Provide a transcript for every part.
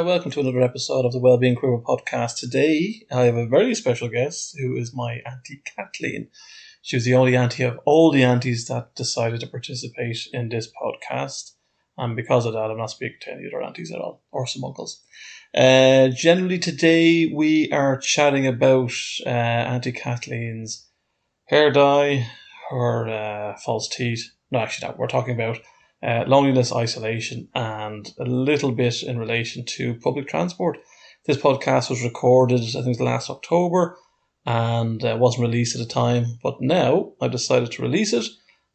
Welcome to another episode of the Wellbeing Cabra podcast. Today, I have a very special guest who is my Auntie Kathleen. She was the only auntie of all the aunties that decided to participate in this podcast. And because of that, I'm not speaking to any other aunties at all, or some uncles. Generally today, we are chatting about Auntie Kathleen's hair dye, her false teeth. No, actually, no, we're talking about loneliness, isolation, and a little bit in relation to public transport. This podcast was recorded, I think, last October, and wasn't released at the time. But now I've decided to release it,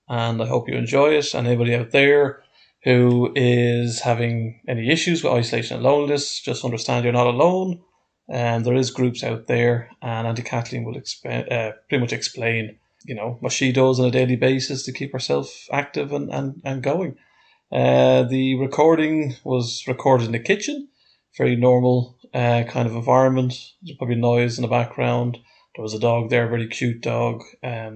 and I hope you enjoy it. And anybody out there who is having any issues with isolation and loneliness, just understand you're not alone. And there is groups out there, and Auntie Kathleen will pretty much explain what she does on a daily basis to keep herself active and going. The recording was recorded in the kitchen, very normal kind of environment. There's probably noise in the background. There was a dog there, a very cute dog. I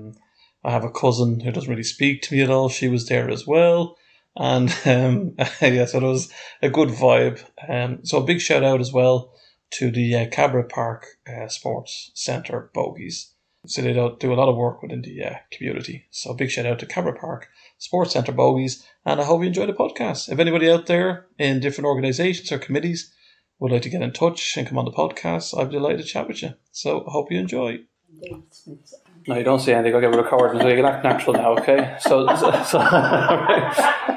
have a cousin who doesn't really speak to me at all. She was there as well. And so it was a good vibe. So a big shout out as well to the Cabra Park Sports Centre, Bogies. So they do a lot of work within the community. So big shout out to Cabra Park Sports Centre, Bogies, and I hope you enjoy the podcast. If anybody out there in different organisations or committees would like to get in touch and come on the podcast, I'd be delighted to chat with you. So I hope you enjoy. No, you don't say anything. I'll get recorded, so you can act natural now, okay?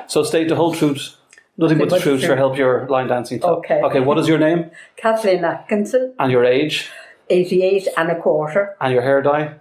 So state the whole truth. Nothing but the truth shall help your line dancing talk. Okay, what is your name? Kathleen Atkinson. And your age? 88 and a quarter. And your hair dye?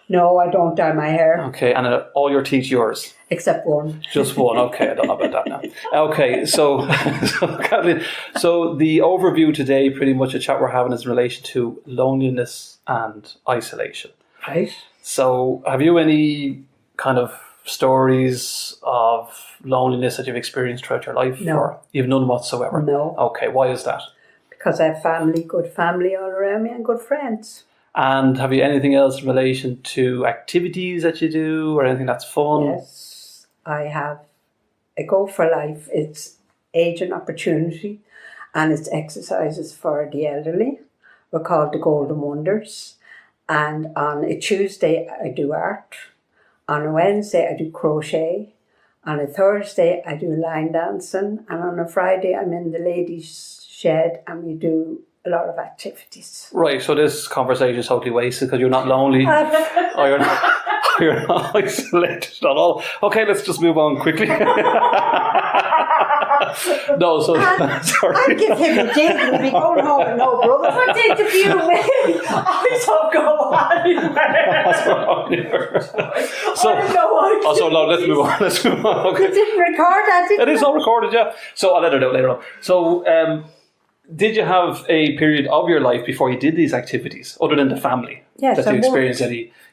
No, I don't dye my hair. Okay, and all your teeth yours? Except one. Just one, okay, I don't know about that now. Okay, so Kathleen, so the overview today, pretty much a chat we're having is in relation to loneliness and isolation. Right. So have you any kind of stories of loneliness that you've experienced throughout your life? No. Or you've none whatsoever? No. Okay, why is that? Because I have good family all around me and good friends. And have you anything else in relation to activities that you do or anything that's fun? Yes, I have a Go for Life. It's Age and Opportunity, and it's exercises for the elderly. We're called the Golden Wonders. And on a Tuesday, I do art. On a Wednesday, I do crochet. On a Thursday, I do line dancing. And on a Friday, I'm in the ladies' shed and we do a lot of activities. Right, so this conversation is totally wasted because you're not lonely or you're not isolated at all. Okay, let's just move on quickly. No, so sorry. I'll give him a dig and be going home with no brother. What interview me? I don't go anywhere. So no, let's move on. Okay. You didn't record that, did you? It is all recorded, yeah. So I'll let her know later on. So did you have a period of your life before you did these activities, other than the family? Yes, that you experienced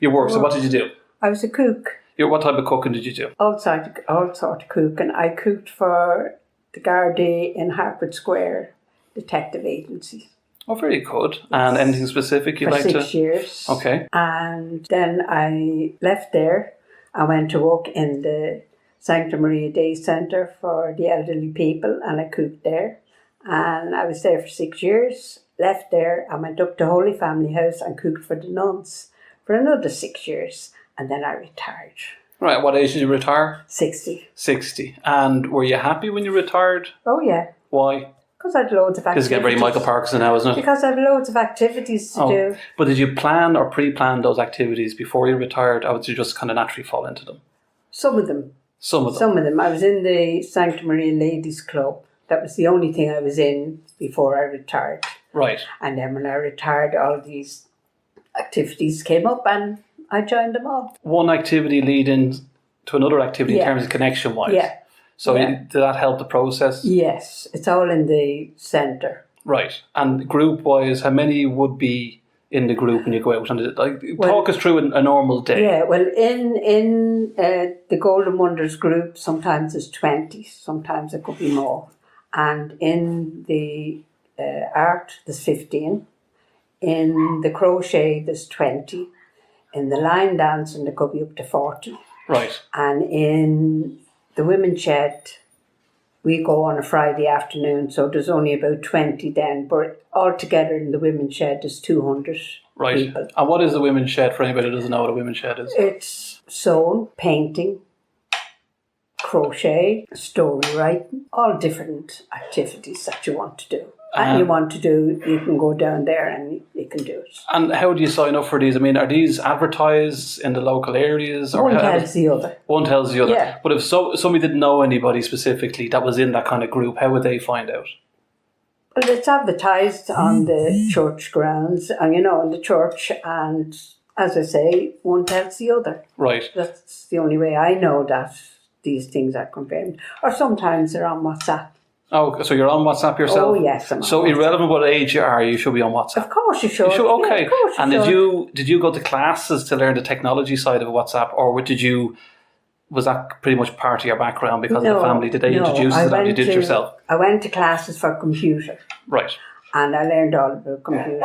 your work? So what did you do? I was a cook. What type of cooking did you do? All sort of cooking. I cooked for the Gardaí in Harvard Square Detective Agency. Oh, very good. And anything specific you'd like to? For 6 years. Okay. And then I left there. I went to work in the Sancta Maria Day Centre for the elderly people, and I cooked there. And I was there for 6 years. Left there, I went up to Holy Family House and cooked for the nuns for another 6 years. And then I retired. Right, what age did you retire? 60. 60. And were you happy when you retired? Oh, yeah. Why? Because I had loads of activities. Because it's getting very Michael Parkinson now, isn't it? Because I have loads of activities to do. But did you plan or pre-plan those activities before you retired, or did you just kind of naturally fall into them? Some of them. Some of them. I was in the Sancta Maria Ladies Club. That was the only thing I was in before I retired. Right. And then when I retired, all these activities came up and I joined them all. One activity leading to another activity in terms of connection-wise. Yeah. So did that help the process? Yes. It's all in the centre. Right. And group-wise, how many would be in the group when you go out? And talk us through a normal day. Yeah, well, in the Golden Wonders group, sometimes there's 20, sometimes it could be more. And in the art, there's 15. In the crochet, there's 20. In the line dancing, there could be up to 40. Right. And in the women's shed, we go on a Friday afternoon, so there's only about 20 then, but altogether in the women's shed there's 200 Right. people. And what is the women's shed for anybody who doesn't know what a women's shed is? It's sewing, painting, crochet, story writing, all different activities that you want to do. And you want to do, you can go down there and you can do it. And how do you sign up for these? I mean, are these advertised in the local areas? Or One tells the other. One tells the other. Yeah. But if somebody didn't know anybody specifically that was in that kind of group, how would they find out? Well, it's advertised on the church grounds, and in the church, and as I say, one tells the other. Right. That's the only way I know that these things are confirmed. Or sometimes they're on WhatsApp. Oh, so you're on WhatsApp yourself? Oh, yes. I'm on so WhatsApp. Irrelevant what age you are, you should be on WhatsApp. Of course you should. You should? Okay. Yeah, of course you and should. did you go to classes to learn the technology side of WhatsApp, or was that pretty much part of your background because of the family? Did they introduce it, or you did it yourself? I went to classes for computer. Right. And I learned all about computer.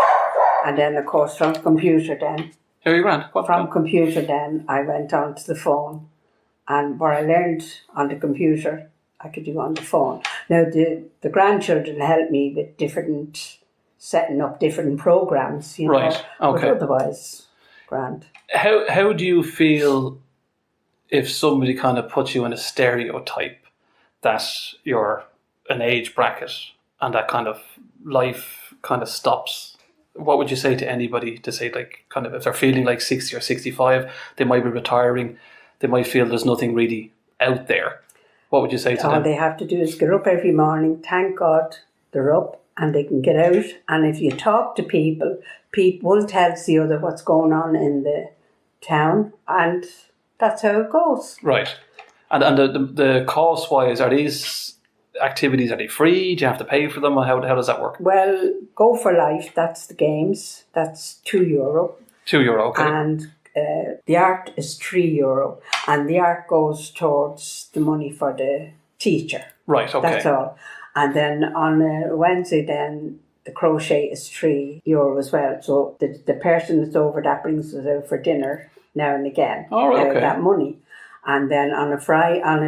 And then, of course, from computer then, Here you ran. computer then, I went on to the phone. And what I learned on the computer, I could do on the phone. Now, the grandchildren helped me with setting up different programs, Right, okay. But otherwise, grand. How do you feel if somebody kind of puts you in a stereotype that you're an age bracket and that kind of life kind of stops? What would you say to anybody to say, like, kind of if they're feeling like 60 or 65, they might be retiring, they might feel there's nothing really out there. What would you say to them? All they have to do is get up every morning, thank God they're up and they can get out. And if you talk to people, one tells the other what's going on in the town, and that's how it goes. Right. And the cost-wise, are these activities, are they free? Do you have to pay for them? Or how does that work? Well, Go for Life, that's the games. That's €2. €2, okay. And the art is €3, and the art goes towards the money for the teacher. Right, okay. That's all. And then on a Wednesday, then the crochet is €3 as well. So the person that's over that brings us out for dinner now and again. All right, out of that money. And then on a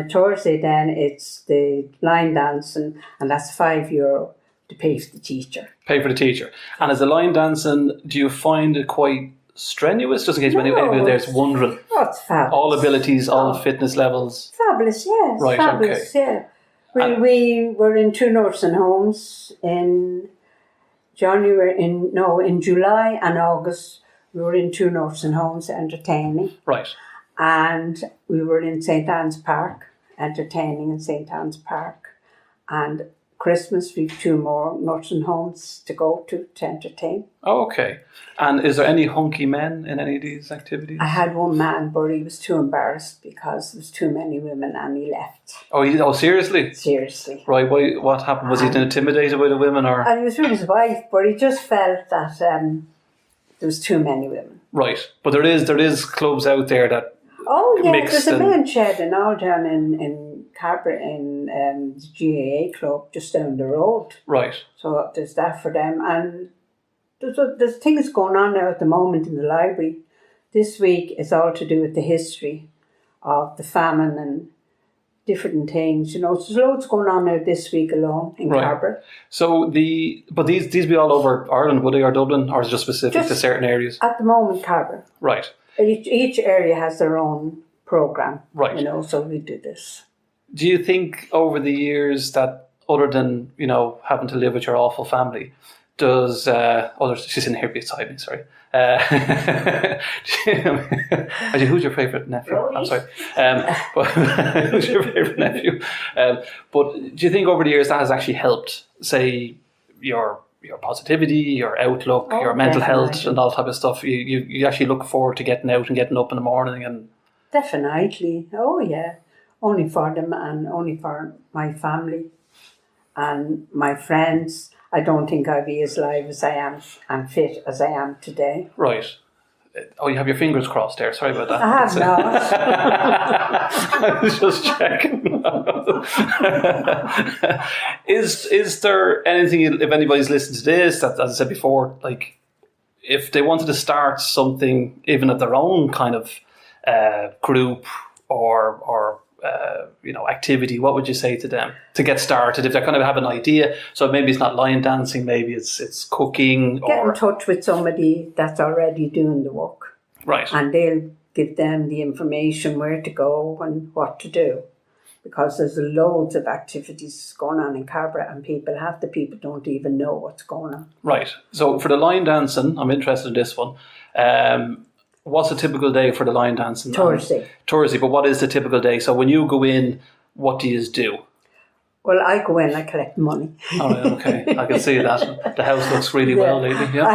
Thursday, then it's the line dancing, and that's €5 to pay for the teacher. Pay for the teacher. And as a line dancing, do you find it quite strenuous, just in case anybody there's wondering? Oh, it's fabulous. All abilities, all fitness levels. Fabulous, yes. Right, fabulous, okay. Yeah. We were in 2 nursing homes in July and August. We were in 2 nursing homes entertaining. Right. And we were in St. Anne's Park, entertaining in St. Anne's Park. And Christmas, we've 2 more nursing homes to go to entertain. Oh, okay. And is there any hunky men in any of these activities? I had one man, but he was too embarrassed because there was too many women and he left. Oh, seriously? Seriously. Right, what happened? Was he intimidated by the women, or? And he was with his wife, but he just felt that there was too many women. Right, but there is clubs out there that. Oh yeah, mixed there's a and- men's shed and all down in Cabra in the GAA club just down the road. Right. So there's that for them, and there's things going on now at the moment in the library. This week is all to do with the history of the famine and different things. So there's loads going on now this week alone in Cabra. So but these be all over Ireland, would they, or Dublin, or is it just specific to certain areas? At the moment, Cabra. Right. Each area has their own program. Right. So we do this. Do you think over the years that, other than having to live with your awful family, does she's in here beside me, sorry. Actually, who's your favourite nephew? Rory. I'm sorry. But who's your favourite nephew? But do you think over the years that has actually helped, say, your positivity, your outlook, your mental health, and all type of stuff? You actually look forward to getting out and getting up in the morning and. Definitely. Oh yeah. Only for them and only for my family and my friends. I don't think I'd be as live as I am and fit as I am today. Right. Oh, you have your fingers crossed there. Sorry about that. I have not. I was just checking. Is there anything, if anybody's listened to this, that, as I said before, like if they wanted to start something, even of their own kind of group or activity, what would you say to them to get started if they kind of have an idea? So maybe it's not line dancing, maybe it's cooking. Get in touch with somebody that's already doing the work. Right. And they'll give them the information where to go and what to do. Because there's loads of activities going on in Cabra and half the people don't even know what's going on. Right. So for the line dancing, I'm interested in this one. What's a typical day for the line dancing? Thursday. Thursday, but what is the typical day? So when you go in, what do you do? Well, I go in, I collect money. Oh, okay. I can see that. The house looks really well lately. Yeah.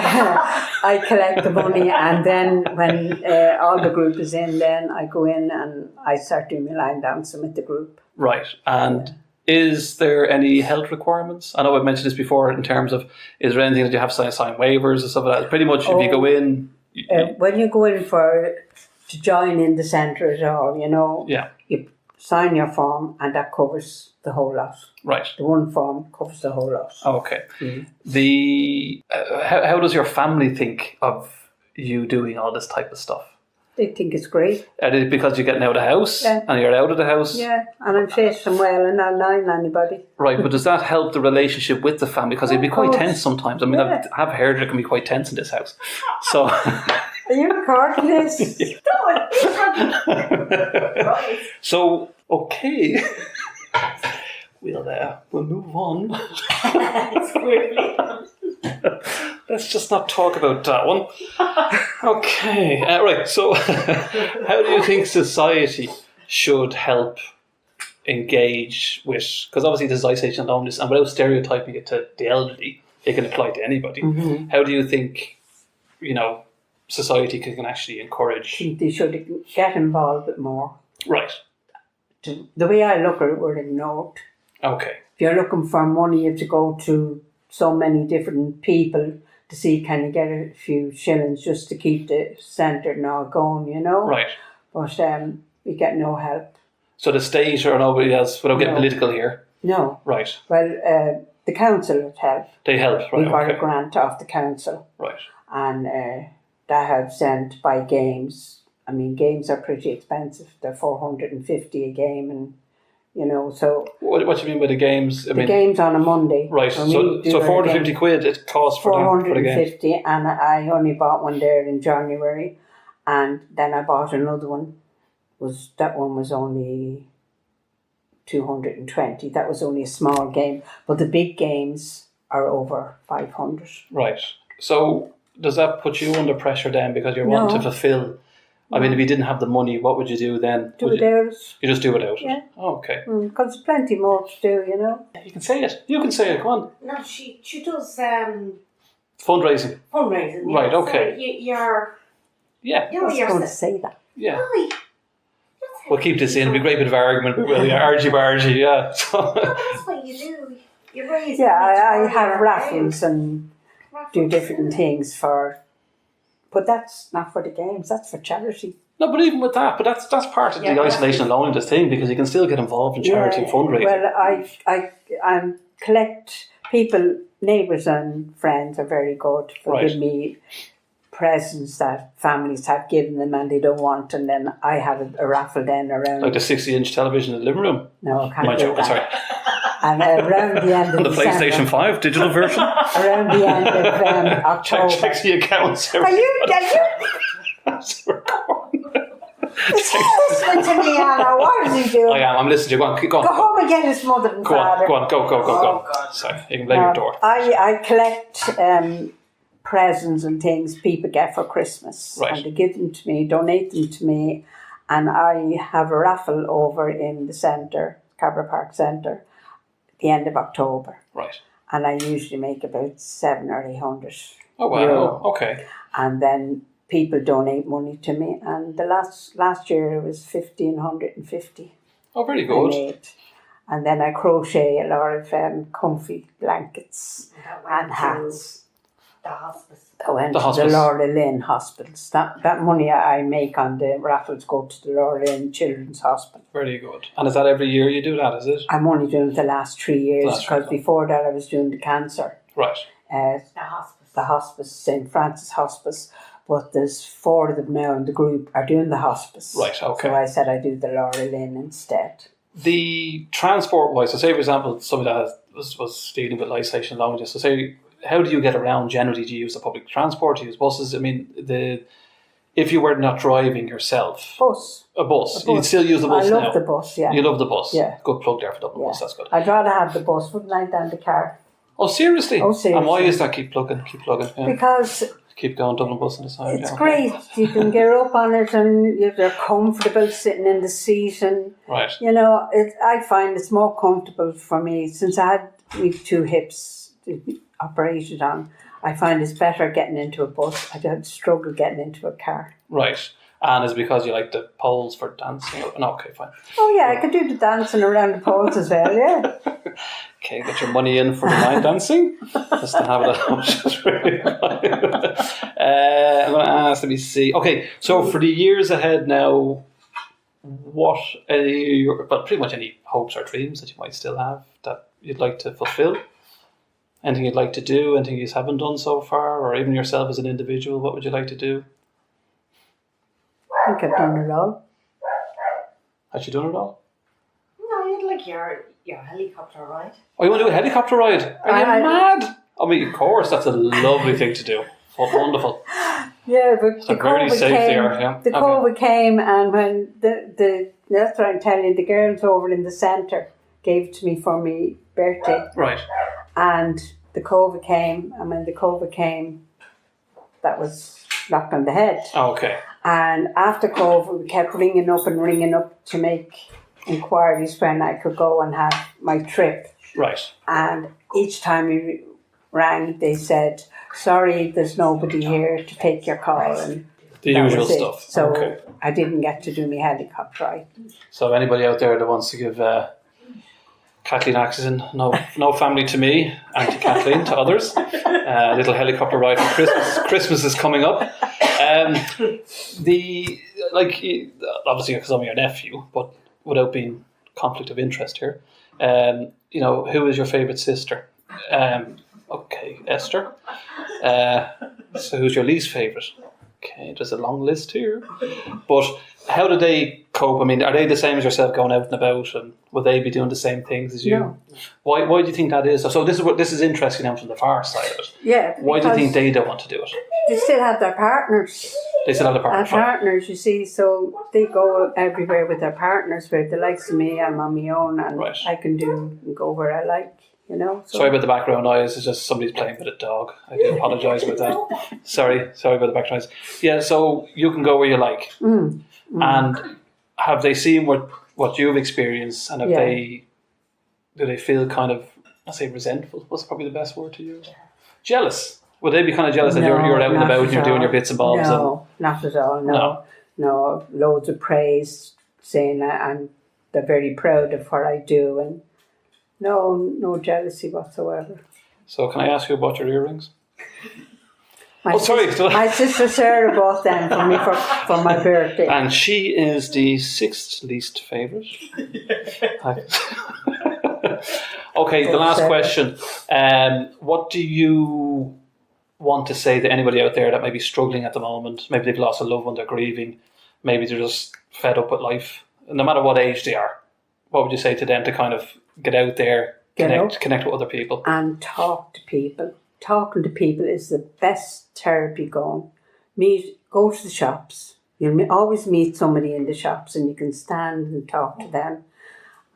I collect the money, and then when all the group is in, then I go in and I start doing my line dancing with the group. Right. And is there any health requirements? I know I've mentioned this before in terms of, is there anything that you have to sign waivers and stuff like that? Pretty much if you go in... when you go in to join in the centre at all, you sign your form and that covers the whole lot. Right. The one form covers the whole lot. Okay. The how does your family think of you doing all this type of stuff? They think it's great. Is it because you're getting out of the house and you're out of the house? Yeah, and I'm facing well and I'll line anybody. Right, but does that help the relationship with the family? Because it'd be quite tense sometimes. I mean, I've heard it can be quite tense in this house. So... Are you recording this? So, okay. We'll move on. Let's just not talk about that one. Okay, right. So, how do you think society should help engage with? Because obviously, there's isolation and loneliness, and without stereotyping it to the elderly, it can apply to anybody. Mm-hmm. How do you think, society can actually encourage? They should get involved with more. Right. The way I look at it, we're ignored. Okay. If you're looking for money, you have to go to so many different people to see can you get a few shillings just to keep the centre now going, Right. But you get no help. So the state or nobody else, without getting political here? No. Right. Well, the council would help. They help, right. We got a grant off the council. Right. And that helps them to buy games. I mean, games are pretty expensive. They're $450 a game, and so. What do you mean by the games? The games on a Monday. Right. So £450 it costs for the game. $450, and I only bought one there in January, and then I bought another one. That one was only $220. That was only a small game, but the big games are over $500. Right. So does that put you under pressure then because you're wanting to fulfill? I mean, if you didn't have the money, what would you do then? Without. You just do without Yeah. it? Oh, okay. Because there's plenty more to do, You can say it. You can say it. Come on. No, she does Fundraising. fundraising. Right, okay. So you're... Yeah. I was going to say that. Yeah. Aye. We'll keep this in. It'll be a great bit of argument. Well, yeah, argy-bargy, yeah. That's what you do. You raise... Yeah, I have raffles and do different things for... But that's not for the games, that's for charity. No, but even with that, that's part of the isolation and loneliness thing because you can still get involved in charity and fundraising. Well, I collect people, neighbours and friends are very good for giving me presents that families have given them and they don't want, and then I have a raffle then around... Like the 60-inch television in the living room? No, I can't My do joke, that. sorry. And around the end of the PlayStation 5 digital version? Around the end of October. Check the accounts. Are you That's recording. Is he listening to me, Anna? What is he doing? I am. I'm listening to you. Go on. Go home and get his mother and father. Go on. Go. God. Sorry, you can blame your door. I collect presents and things people get for Christmas. Right. And they give them to me, donate them to me. And I have a raffle over in the centre, Cabra Park Centre, the end of October. Right. And I usually make about 700 or 800. Oh, wow. Euro. Okay. And then people donate money to me. And the last year it was 1,550. Oh, very good. And then I crochet a lot of comfy blankets and hats. The hospice. I went to the Laura Lynn hospitals. That money I make on the raffles go to the Laura Lynn Children's Hospital. Very good. And is that every year you do that, is it? I'm only doing it the last 3 years because before that I was doing the cancer. Right. The hospice. The hospice, St. Francis Hospice. but there's 4 of them now in the group are doing the hospice. Right, okay. So I said I do the Laura Lynn instead. The transport-wise, so say, for example, somebody that was dealing with isolation long distance, so say, how do you get around generally? Do you use the public transport? Do you use buses? I mean, if you were not driving yourself... A bus. You'd still use the bus now? I love the bus, yeah. You love the bus? Yeah. Good plug there for Dublin bus, that's good. I'd rather have the bus, wouldn't I, than the car. Oh, seriously? Oh, seriously. And why is that? Keep plugging? Yeah. Because... Keep going, Dublin bus on the side. It's great. You can get up on it and they're comfortable sitting in the seat. And, right. you know, I find it's more comfortable for me since I had my 2 hips operated on. I find it's better getting into a bus. I don't struggle getting into a car. Right. And it's because you like the poles for dancing? No, okay, fine. Oh, yeah, I could do the dancing around the poles as well, yeah. Okay, get your money in for the line dancing. Just to have it at home. Just really I'm going to ask, let me see. Okay, so for the years ahead now, what pretty much any hopes or dreams that you might still have that you'd like to fulfill? Anything you'd like to do? Anything you haven't done so far? Or even yourself as an individual, what would you like to do? I think I've done it all. Has she done it all? No, you'd like your helicopter ride. Oh, you want to do a helicopter ride? Are you mad? I mean, of course, that's a lovely thing to do. Oh, wonderful. Yeah, but So very safe there, yeah. The COVID came, and when that's what I'm telling you, the girls over in the centre gave it to me for my birthday. Right. And the COVID came, and when the COVID came, that was knocked on the head. Okay. And after COVID, we kept ringing up to make inquiries when I could go and have my trip. Right. And each time we rang, they said, sorry, there's nobody here to take your call. And the usual stuff. So okay. I didn't get to do my helicopter ride. So anybody out there that wants to give Kathleen Axon, no family to me, Auntie Kathleen to others, little helicopter ride for Christmas. Christmas is coming up. Obviously because I'm your nephew, but without being conflict of interest here, who is your favourite sister? Okay, Esther. So who's your least favourite? Okay, there's a long list here. But how do they cope? I mean, are they the same as yourself going out and about, and will they be doing the same things as you? No. Why do you think that is? So this is interesting now from the far side of it. Yeah. Why do you think they don't want to do it? They still have their partners. They still have their partners. Partners, you see, so they go everywhere with their partners. Where the likes of me, I'm on my own, and right. I can do and go where I like. You know. So. Sorry about the background noise. It's just somebody's playing with a dog. I do apologise about that. Sorry about the background noise. Yeah, so you can go where you like. And have they seen what you've experienced, and do they feel kind of, I say resentful? What's probably the best word to use? Jealous. Would they be kind of jealous that you're out and about and you're doing your bits and bobs? No, not at all. No, loads of praise, saying they're very proud of what I do, and no jealousy whatsoever. So can I ask you about your earrings? My sister Sarah bought them for me for my birthday. And she is the 6th least favourite. Okay, the last question. What do you want to say to anybody out there that may be struggling at the moment? Maybe they've lost a loved one, they're grieving. Maybe they're just fed up with life. No matter what age they are, what would you say to them to kind of get out there, connect with other people? And talk to people. Talking to people is the best therapy going. Go to the shops. You'll always meet somebody in the shops, and you can stand and talk to them,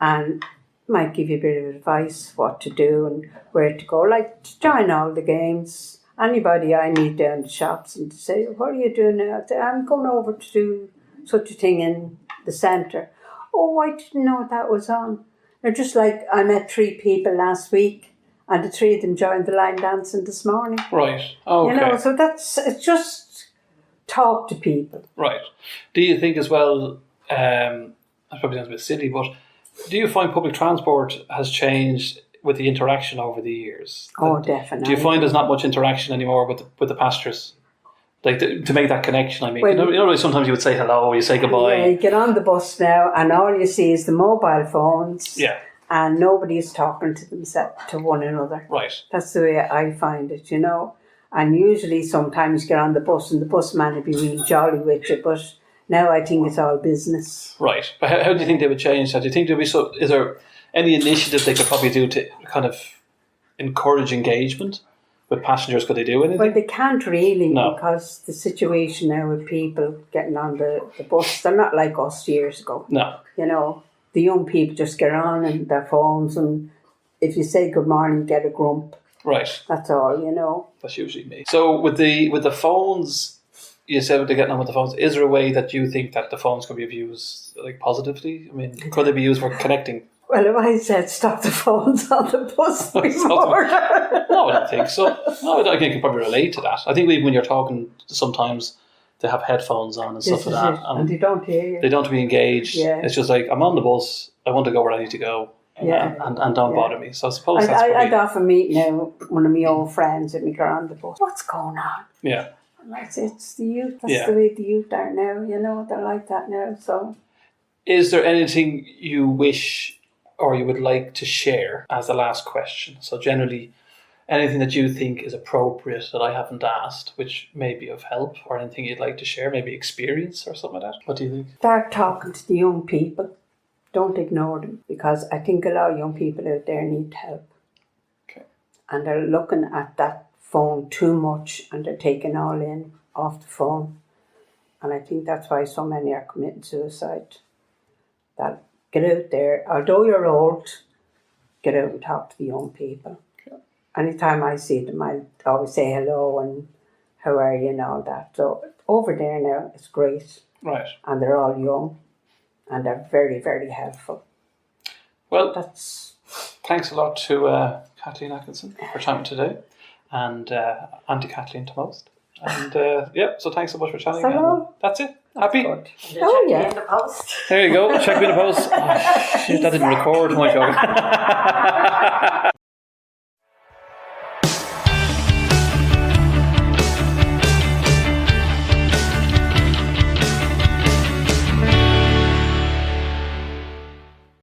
and might give you a bit of advice what to do and where to go. Like to join all the games. Anybody I meet down the shops and say, what are you doing now? I'm going over to do such a thing in the centre. Oh, I didn't know that was on. They're just like, I met 3 people last week, and the 3 of them joined the line dancing this morning. Right. Okay. So it's just talk to people. Right. Do you think as well, that probably sounds a bit silly, but do you find public transport has changed with the interaction over the years? Oh, definitely. Do you find there's not much interaction anymore with the passengers? Like to make that connection, I mean. Well, sometimes you would say hello, you say goodbye. Yeah, you get on the bus now and all you see is the mobile phones. Yeah. And nobody is talking to themselves, to one another. Right. That's the way I find it, And usually sometimes you get on the bus and the busman would be really jolly with you, but now I think it's all business. Right. But how do you think they would change that? Do you think there'll be is there any initiative they could probably do to kind of encourage engagement with passengers? Could they do anything? Well, they can't really, No. because the situation now with people getting on the bus, they're not like us years ago. No. You know, the young people just get on and their phones, and if you say good morning, you get a grump. Right. That's all, you know. That's usually me. So with the phones, you said they're getting on with the phones. Is there a way that you think that the phones could be used like positively? I mean, could they be used for connecting? Well, if I said stop the phones on the bus before. No, I don't think so. No, I think you can probably relate to that. I think even when you're talking, sometimes they have headphones on and stuff like that. And they don't hear you. They don't be engaged. Yeah. It's just like, I'm on the bus, I want to go where I need to go. Yeah. And don't bother me. So I suppose that's I'd often meet now one of my old friends and we go on the bus. What's going on? Yeah. And I say, it's the youth. That's the way the youth are now, you know. They're like that now, so. Is there anything you wish or you would like to share as the last question? So generally, anything that you think is appropriate that I haven't asked, which may be of help, or anything you'd like to share, maybe experience or something like that? What do you think? Start talking to the young people. Don't ignore them, because I think a lot of young people out there need help. Okay. And they're looking at that phone too much and they're taking all in off the phone. And I think that's why so many are committing suicide. That get out there, although you're old, get out and talk to the young people. Okay. Anytime I see them, I always say hello and how are you and all that. So over there now, it's great. Right. And they're all young and they're very, very helpful. Well, That's thanks a lot to Kathleen Atkinson for time today, and Auntie Kathleen to most. And so thanks so much for chatting. Hello. That's it. Happy? good. Check Oh, me yeah. in the post. There you go. Check me in the post. Oh, shit, that didn't record my joke.